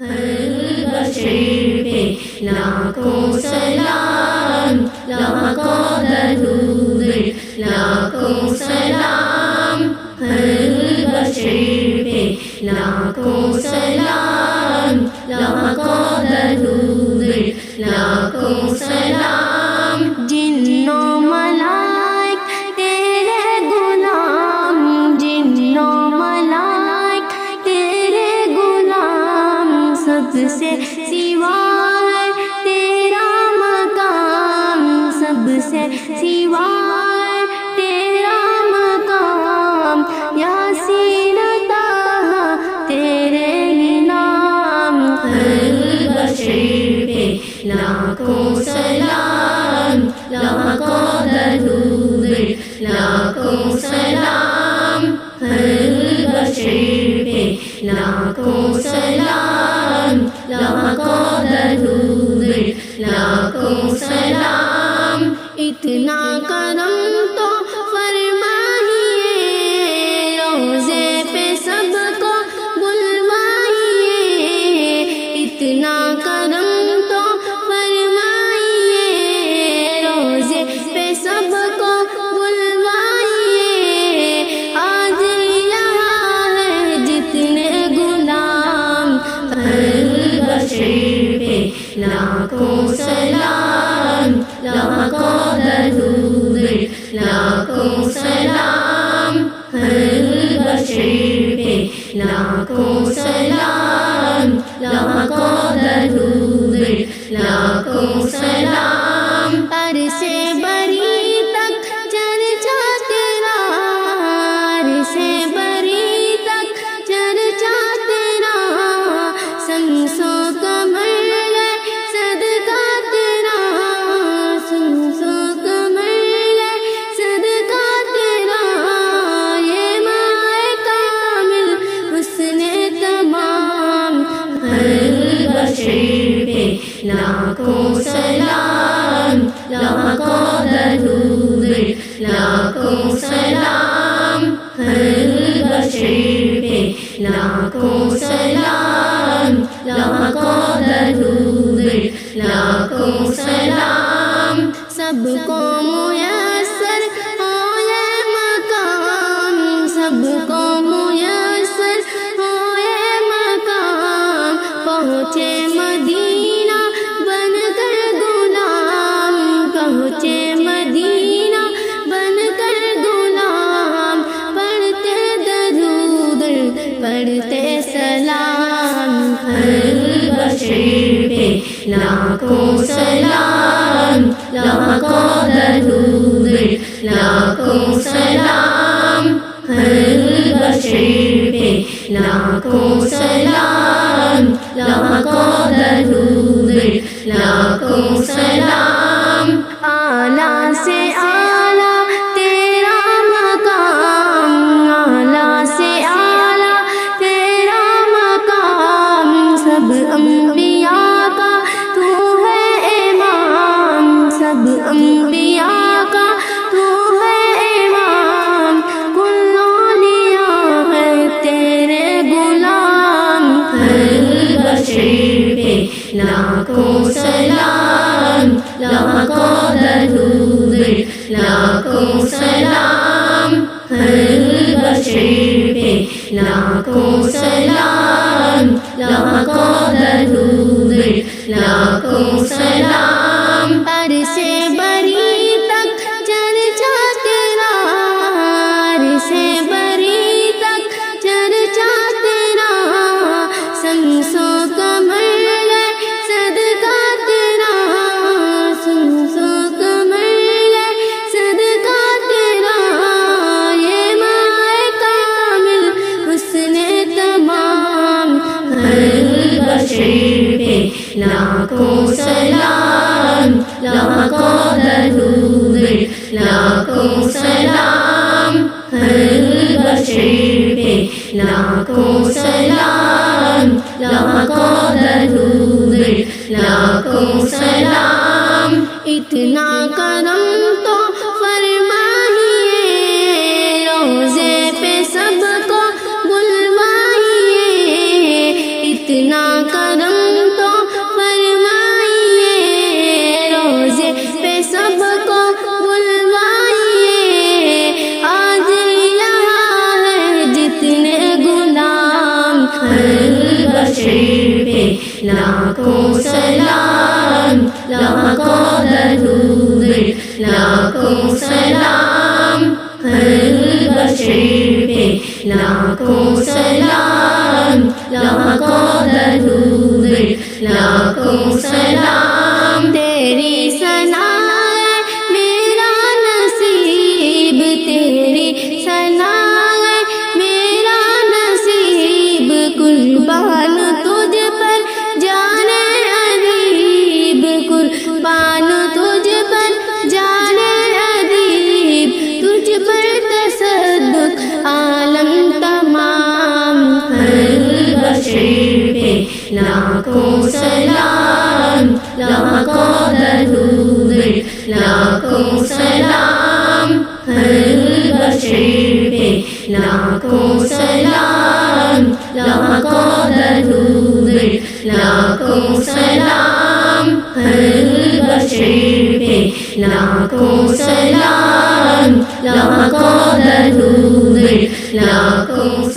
ہر بشر پہ لاکھوں سلام، لاکھوں درود، لاکھوں سلام، ہر بشر پہ لاکھوں سلام، لاکھوں درود، لاکھوں سلام۔ جن و ملائک تیرے غلام، جن و ملائک تیرے غلام، سب سے سوا ہے تیرا مقام، سب سے سوا ہے تیرا مقام، یاسین طٰہٰ تیرے ہی نام۔ ہر بشر پہ لاکھوں سلام، لاکھوں درود، لاکھوں سلام، ہر بشر پہ لاکھوں سلام، لاکھوں درود، لاکھوں سلام۔ اتنا کرم تو فرمائیے، روزے پہ سب کو بلوائیے، اتنا کرم تو فرمائیے، روزے پہ سب کو بلوائیے۔ حاضر یہاں ہے جتنے غلام، ہر بشر پہ لاکھوں سلام، لاکھوں درود، لاکھوں سلام، ہر بشر پہ لاکھوں سلام، لاکھوں درود، لاکھوں سلام۔ پر سے بری تک چرچا تیرا، پر سے بری تک چرچا تیرا، سنسو کمر ہے صدقہ تیرا، سنسو کمر ہے صدقہ تیرا، یہ ماہ کامل حسن تمام۔ ہر بشر پہ لاکھوں سلام، لاکھوں درود، لاکھوں سلام، ہر بشر پہ لاکھوں سلام، لاکھوں درود، لاکھوں سلام۔ سب کو میسر ہو یہ مقام، سب کو میسر ہو یہ مقام، پہنچے مدینہ بن کر غلام، پہنچے مدینہ بن کر غلام، پڑھتے درود پڑھتے سلام۔ ہر بشر پہ لاکھوں سلام، لاکھوں درود، لاکھوں سلام، ہر بشر پہ لاکھوں سلام، لاکھوں درود، لاکھوں سلام۔ اعلیٰ سے اعلیٰ تیرا مقام، اعلیٰ سے اعلیٰ تیرا مقام، سب انبیاء کا تو ہے امام، سب انبیاء کا تو ہے امام، کل اولیاء ہے تیرے غلام۔ ہر بشر پہ لاکھوں سلام، لاکھوں درود، لاکھوں سلام، ہر بشر پہ لاکھوں سلام، لاکھوں درود، لاکھوں سلام۔ پر سے بری تک چرچا تیرا، پر سے بری تک چرچا تیرا، سنسو کمر ہے صدقہ تیرا، سنسو کمر ہے صدقہ تیرا، یہ ماہ کامل حسن تمام۔ ہر بشر پہ لاکھوں سلام، لاکھوں درود، لاکھوں سلام، ہر بشر پہ لاکھوں سلام، لاکھوں درود، لاکھوں سلام۔ اتنا کرم تو فرمائیے، روزے پہ سب کو بلوائیے، اتنا کرم بشیر پہ لاکھوں سلام، لاکھوں درود، لاکھوں سلام. تیری ثنا ہے میرا نصیب، تیری ثنا ہے میرا نصیب، قربان تجھ پر جانے ادیب، قربان تجھ پر جانے ادیب، تجھ پر تصدق عالم تمام. ہر بشیر پہ لاکھوں سلام، لاکھوں درود، لاکھوں سلام. ہر بشیر پہ لاکھوں سلام، لاکھوں درود، لاکھوں سلام. ہر بشیر پہ لاکھوں سلام، لاکھوں درود، لاکھوں